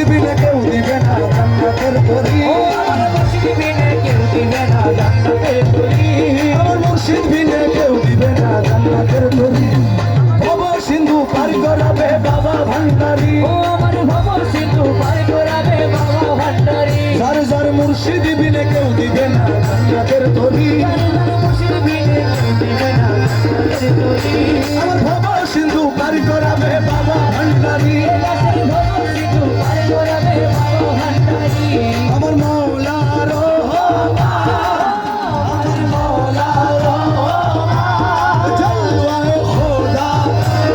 মুর্শিদ বিনে কেউ দিবে না জান্নাতের তরি আমার মুর্শিদ বিনে কেউ দিবে না জান্নাতের তরি আমার মুর্শিদ বিনে কেউ দিবে না জান্নাতের তরি ভব সিন্ধু পার করাবে বাবা ভান্ডারী আমার ভব সিন্ধু পার করাবে বাবা ভান্ডারী যার যার মুর্শিদ বিনে কেউ দিবে না জান্নাতের তরি মুর্শিদ বিনে কেউ দিবে না জান্নাতের তরি আমার ভব সিন্ধু পার করাবে বাবা ভান্ডারী ভব সিন্ধু পার করাবে বাবা ভান্ডারী আমার মৌলা আমার মৌলা জলওয়ায়ে খোদা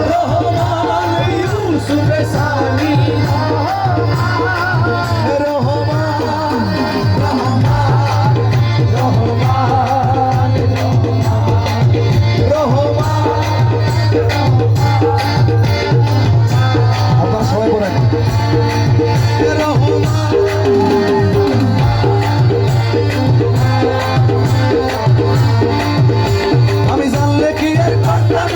রহমান ইউসুফ সানি আমি জানলে কি আর করতাম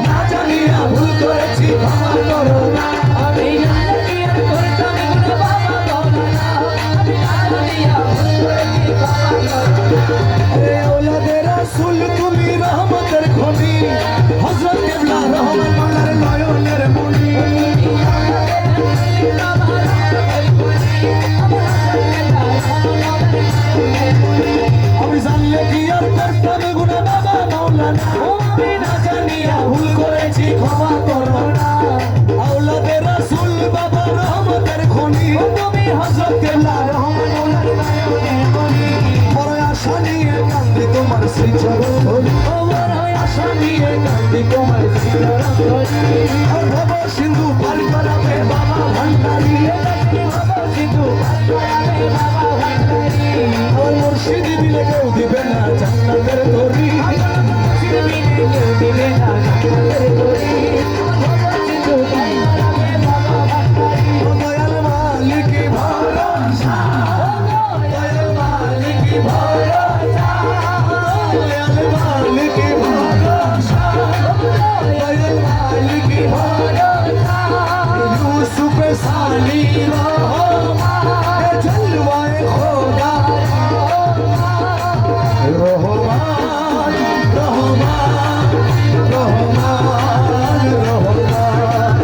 না জানিয়া ভুল করেছি ক্ষমা করো না আমি জানলে কি আর করতাম না বাবা মাওলানা আমি জানিয়া ভুল করেছি ক্ষমা করো রে ওলাদে রাসূল তুমি রহমতের খনি হযরত কিবলা রহমান মাওলার নয়নের মনি আমি জানলে কি আর করতাম গুনাহ বাবা মাওলানা আমি না জানিয়া ভুল করেছি ক্ষমা করো না আওলাদে রাসূল বাবা রহমতের খনি তুমি হযরত কিবলা রহমান মাওলার নয়নের মনি বড় আশা নিয়ে কান্দি তোমার শ্রীচরণ ধরি বড় আশা নিয়ে কান্দি তোমার শ্রীচরণ ধরি আর ভব সিন্ধু পার করাবে বাবা ভান্ডারী ভব সিন্ধু পার করাবে বাবা ভান্ডারী আমার মুর্শিদ বিনে কেউ দিবে না জান্নাতের তরি মুর্শিদ বিনে কেউ দিবে না জান্নাতের তরি ভব সিন্ধু পার করাবে বাবা ভান্ডারী ও দয়াল মালিক ভরসা দয়াল মালিক ভরসা দয়াল মালিক ভরসা দয়াল মালিক ভরসা ইউসুফ সানি রহমান জলওয়ায়ে খোদা রহমান রহমান রহমান রহমান রহমান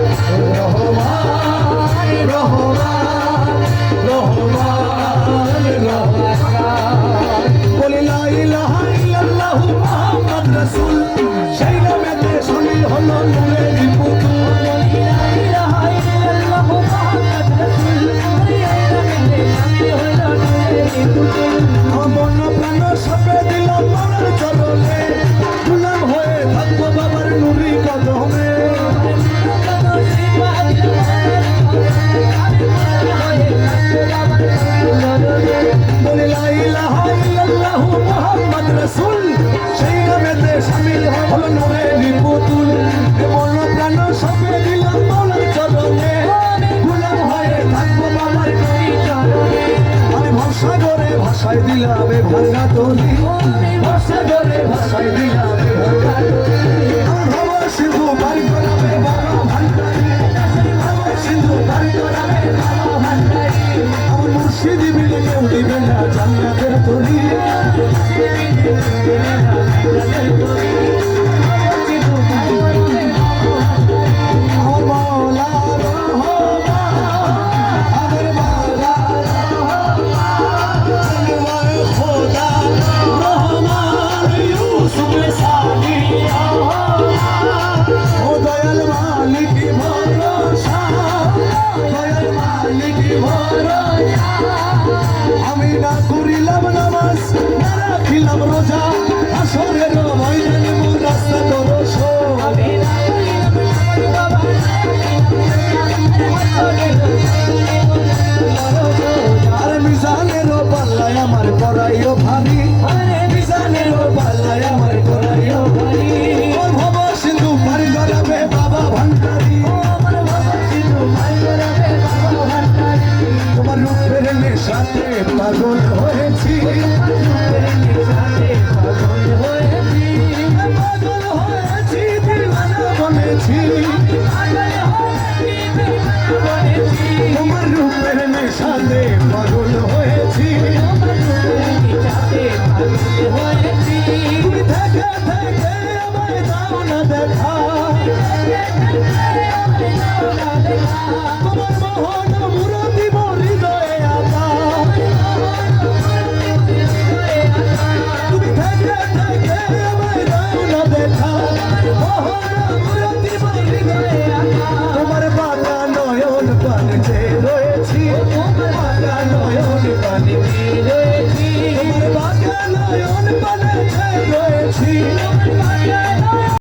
রহমান রহমান বলে লা ইলাহা ইল্লাল্লাহু মুহাম্মদ রাসূল সেই নামেতে শামিল হলো নূরের পুতুল লা ইলাহা ইল্লাল্লাহ মুহাম্মদ রাসূল এই নামেতে শামিল হলো নূরের পুতুল মন প্রাণ সপে দিলাম মনের চরণে গুলাম হয়ে থাকবো বাবার নুরি কদমে বলে লা ইলাহা ইল্লাল্লাহু মুহাম্মদ রাসূল সেই নামেতে শামিল হলো নূরের পুতুল মন প্রাণ সপে দিলাম মনের চরণে গুলাম হয়ে থাকবো বাবার নুরি চরণে আমি ভরসা করে ভাষায় দিলাম ভাঙা তরি ভরসা করে ভাষায় দিলাম ভাঙা তরি আমার ভব সিন্ধু পার করাবে বাবা ভান্ডারী আমার সিন্ধু পার করাবে বাবা ভান্ডারী আমার মুর্শিদ বিনে কেউ দিবে না জান্নাতের তরি আমার মাওলা রহমান আমার মাওলা জলওয়ায়ে খোদা রহমান ইউসুফ সানি ও দয়াল মালিক ভরসা দয়াল মালিক ভরসা আমি না করিলাম নামাজ না রাখিলাম রোজা আসরের ময়দানে মোর রাস্তা দরস আমি না করিলাম নামাজ বাবা আর মিজানের পাল্লায় আমার করাইও ভারী আরে মিজানের পাল্লায় আমার করাইও ভারী ও ভব সিন্ধু পার করাবে বাবা ভান্ডারী আমার বাবা সিন্ধু পার করাবে বাবা ভান্ডারী তোমার রূপের নেশাতে পাগল হয়েছি পাগল হয়েছি দিওয়ানা বনেছি বলেছি তোমার রূপের নেশাতে পাগল হয়েছি তোমার রূপের নিশাতে পাগল হয়েছি তুমি থেকে থেকে